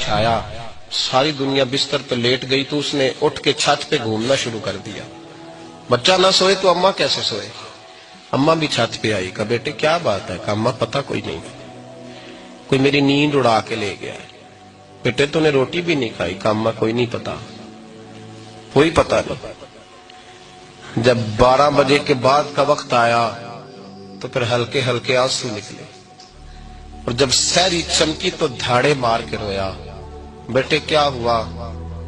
بچھایا, ساری دنیا بستر پہ لیٹ گئی تو اس نے اٹھ کے چھت پہ گھومنا شروع کر دیا. بچہ نہ سوئے تو اماں کیسے سوئے؟ اماں بھی چھت پہ آئی, کہا بیٹے کیا بات ہے؟ کہا اماں پتہ کوئی نہیں, کوئی میری نیند اڑا کے لے گیا ہے. بیٹے تو نے روٹی بھی نہیں کھائی؟ کہا اماں کوئی نہیں پتا, کوئی پتہ نہیں. جب 12 بجے کے بعد کا وقت آیا تو پھر ہلکے ہلکے آنسو نکلے, اور جب سحری چمکی تو دھاڑے مار کے رویا. بیٹے کیا ہوا؟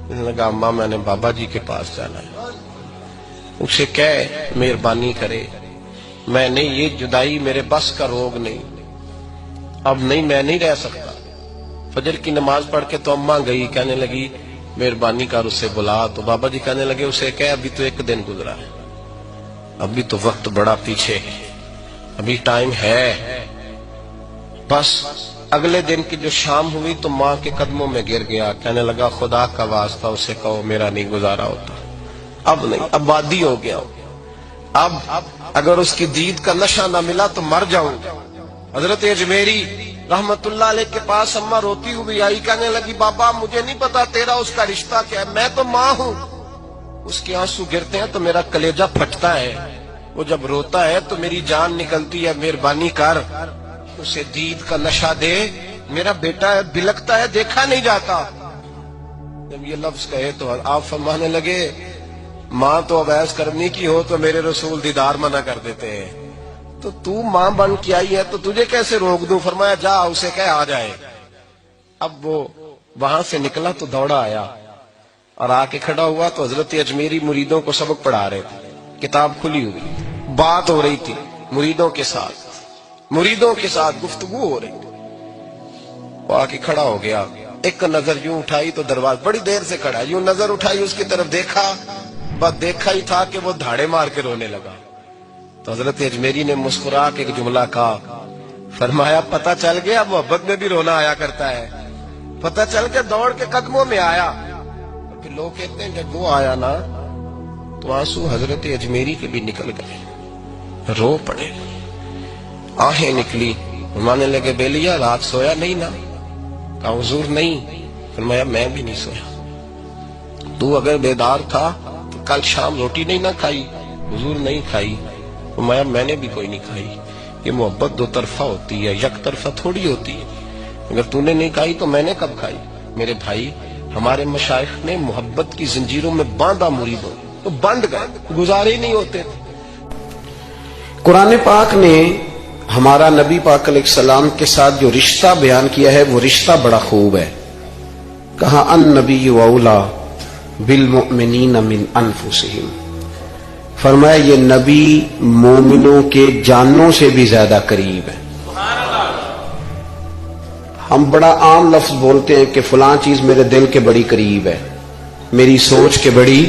اس نے کہا اماں میں نے بابا جی کے پاس جانا ہے, اسے کہہ مہربانی کرے, میں نے یہ جدائی میرے بس کا روگ نہیں, اب نہیں میں نہیں رہ سکتا. فجر کی نماز پڑھ کے تو اماں گئی, کہنے لگی مہربانی کر اسے بلا. تو بابا جی کہنے لگے اسے کہہ ابھی تو 1 دن گزرا ہے, ابھی تو وقت بڑا پیچھے ہے, ابھی ٹائم ہے. بس اگلے دن کی جو شام ہوئی تو ماں کے قدموں میں گر گیا, کہنے لگا خدا کا واسطہ اسے کہو میرا نہیں گزارا ہوتا, اب نہیں, اب وادی ہو گیا, اب اگر اس کی دید کا نشہ نہ ملا تو مر جاؤں. حضرت اجمیری رحمت اللہ علیہ کے پاس اماں روتی ہوئی آئی, کہنے لگی بابا مجھے نہیں پتا تیرا اس کا رشتہ کیا ہے, میں تو ماں ہوں. اس کے آنسو گرتے ہیں تو میرا کلیجہ پھٹتا ہے, وہ جب روتا ہے تو میری جان نکلتی ہے, مہربانی کر اسے دید کا نشہ دے, میرا بیٹا ہے بلکتا ہے دیکھا نہیں جاتا. جب یہ لفظ کہے تو آپ فرمانے لگے ماں تو اویس کرنی کی ہو تو میرے رسول دیدار منع کر دیتے ہیں, تو ماں بن کے آئی ہے تو تجھے کیسے روک دوں؟ فرمایا جا اسے کہہ آ جائے. اب وہ وہاں سے نکلا تو دوڑا آیا اور آ کے کھڑا ہوا تو حضرت اجمیری مریدوں کو سبق پڑھا رہے تھے, کتاب کھلی ہوئی, بات ہو رہی تھی مریدوں کے ساتھ گفتگو ہو رہی تھی. وہ آ کے کھڑا ہو گیا, ایک نظر یوں اٹھائی تو دروازہ, بڑی دیر سے کھڑا, یوں نظر اٹھائی اس کی طرف دیکھا, بس دیکھا ہی تھا کہ وہ دھاڑے مار کے رونے لگا. تو حضرت اجمیری نے مسکرا کے ایک جملہ کہا, فرمایا پتہ چل گیا محبت میں بھی رونا آیا کرتا ہے. پتہ چل کے دوڑ کے قدموں میں آیا. پھر لوگ کہتے ہیں جب وہ آیا نا تو آنسو حضرت اجمیری کے بھی نکل گئے, رو پڑے, آہیں نکلی. فرمانے لگے بیلیا رات سویا نہیں نا؟ کہا حضور نہیں. فرمایا میں بھی نہیں سویا. تو اگر بیدار تھا تو کل شام روٹی نہیں نہ کھائی؟ حضور نہیں کھائی. فرمایا میں نے بھی کوئی نہیں کھائی. یہ محبت 2 طرفہ ہوتی ہے, یک طرفہ تھوڑی ہوتی ہے. اگر تو نے نہیں کھائی تو میں نے کب کھائی؟ میرے بھائی ہمارے مشائخ نے محبت کی زنجیروں میں باندھا مریدوں تو بند گئے, گزارے ہی نہیں ہوتے. قرآن پاک نے ہمارا نبی پاک علیہ السلام کے ساتھ جو رشتہ بیان کیا ہے وہ رشتہ بڑا خوب ہے. کہا النبی اولا بالمؤمنین من انفسہم, فرمایا یہ نبی مومنوں کے جانوں سے بھی زیادہ قریب ہے. ہم بڑا عام لفظ بولتے ہیں کہ فلاں چیز میرے دل کے بڑی قریب ہے, میری سوچ کے بڑی